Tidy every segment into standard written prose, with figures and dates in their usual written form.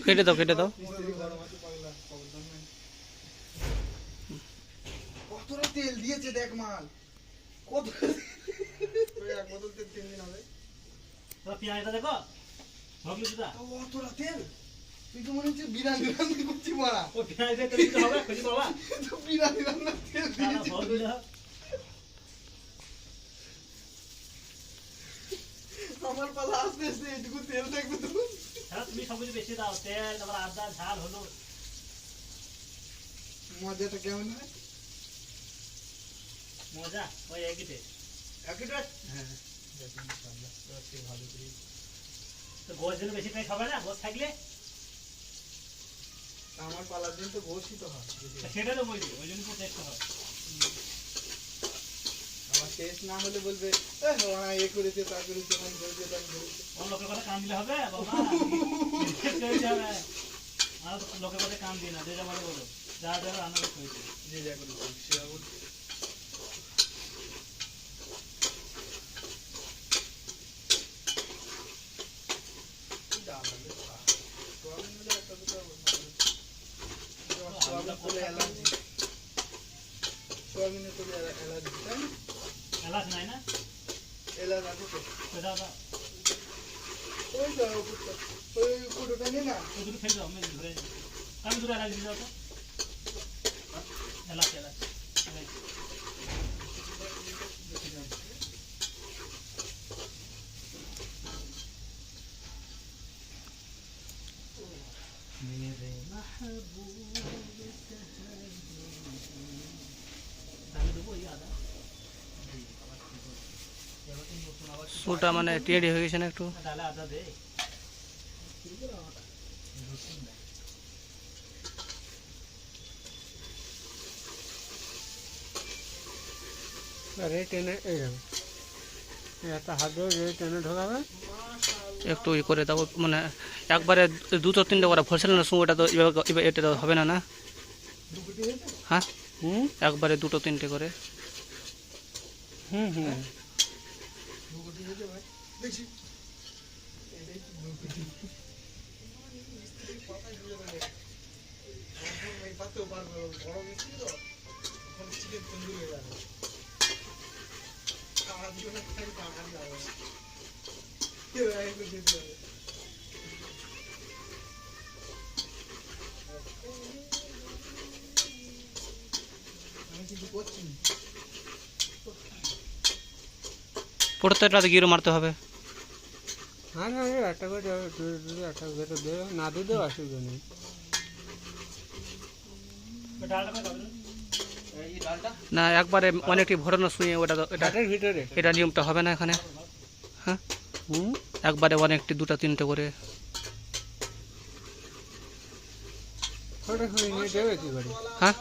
কেটে দাও কেটে দাও। কতটা তেল দিয়েছে দেখ মাল, কত এক বোতল তেল 3 দিন হবে। পেঁয়াজটা দেখো অতটা তেল, তুই তো মনে হচ্ছে বিরিয়ানি রান্না করছি মারা। ও পেঁয়াজ দিয়ে তেল দিতে হবে খুঁজি বাবা। তো বিরিয়ানি রান্না তেল দিয়েছি। আমার পালা আসতে আসতে এইটুকু তেল দেখবে তো। হ্যাঁ তুমি সব কিছু বেশি দাও, তেল তারপর আদা ঝাল হলো। মজাটা কেমন হয়? মজা ওই একইতে একই টেস্ট। হ্যাঁ ভালো করে তো গোছ দিলে বেশি পেট হবে না, গোছ থাকলে আমার পালার দিন তো ঘষিত হয়। সেটা তো বলি ওই জন্য তো টেস্ট হয়। আমার টেস্ট না হলে বলবে এ করেছে তা করেছে আমি করেছে তা করেছে। ওর লোকের কথা কান দিলে হবে বাবা। আর লোকের কথা কান দিই না, যে যা বলে বলো, যা যা রান্না করতে হয়েছে যে যা করেছে সে আবার এলাচ নাই না, ওই দুটো ফেলে দাও, আমি ধরে আমি দুটো এলাচ দিয়ে দাও তো। এলাচ এলাচ मेरे महबूब সুটা মানে টেড়ে হয়ে গেছে না একটু। টেনে একটা হাত ধরে টেনে ঢোকাবে, একটু ই করে দাও মানে একবারে দুটো তিনটে করে ফসল না শুঁ, এটা তো এটা তো হবে না না। হ্যাঁ একবারে দুটো তিনটে করে। হুম হুম প্রত্যেকটা গিরো মারতে হবে। হ্যাঁ না একটা করে একটা দেবে না, দিতেও অসুবিধা নেই। না একবারে অনেকটি ভরানো শুয়ে ওটা এটার ভিতরে এটা নিয়মটা হবে না এখানে। হ্যাঁ একবারে অনেকটি দুটা তিনটে করে হ্যাঁ।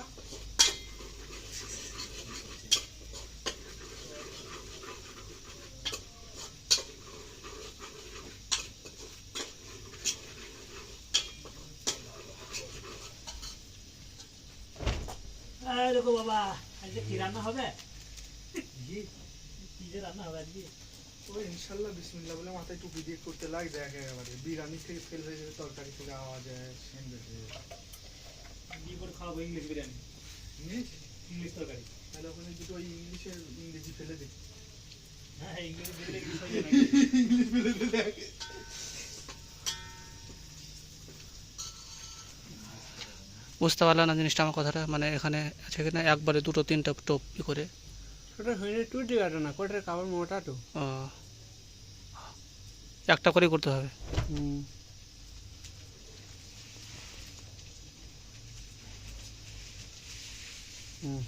দেখো বাবা আজকে কি রান্না হবে, কি যে রান্না হবে আজকে। ওই ইনশাল্লাহ বিসমিল্লাহ বলে মাথায় টুপি দিয়ে করতে লাগবে একেবারে। বিরিয়ানি থেকে ফেল হয়ে যাবে, তরকারি থেকে আওয়াজ হয়, সেন্ট হয়ে যাবে। কি করে খাওয়াবো ইংলিশ বিরিয়ানি, ইংলিশ তরকারি। তাহলে ওখানে দুটো ওই ইংরেজি ফেলে দে। হ্যাঁ ইংলিশ ফেলে দে দেখ। বুঝতে পারলাম না জিনিসটা আমার কথাটা, মানে এখানে আছে কিনা একবারে দুটো তিনটা টোপ ই করে ছোটো হয়ে টুটি কাটো না কোটের কাপড় মোটা তো একটা করেই করতে হবে। হুম হুম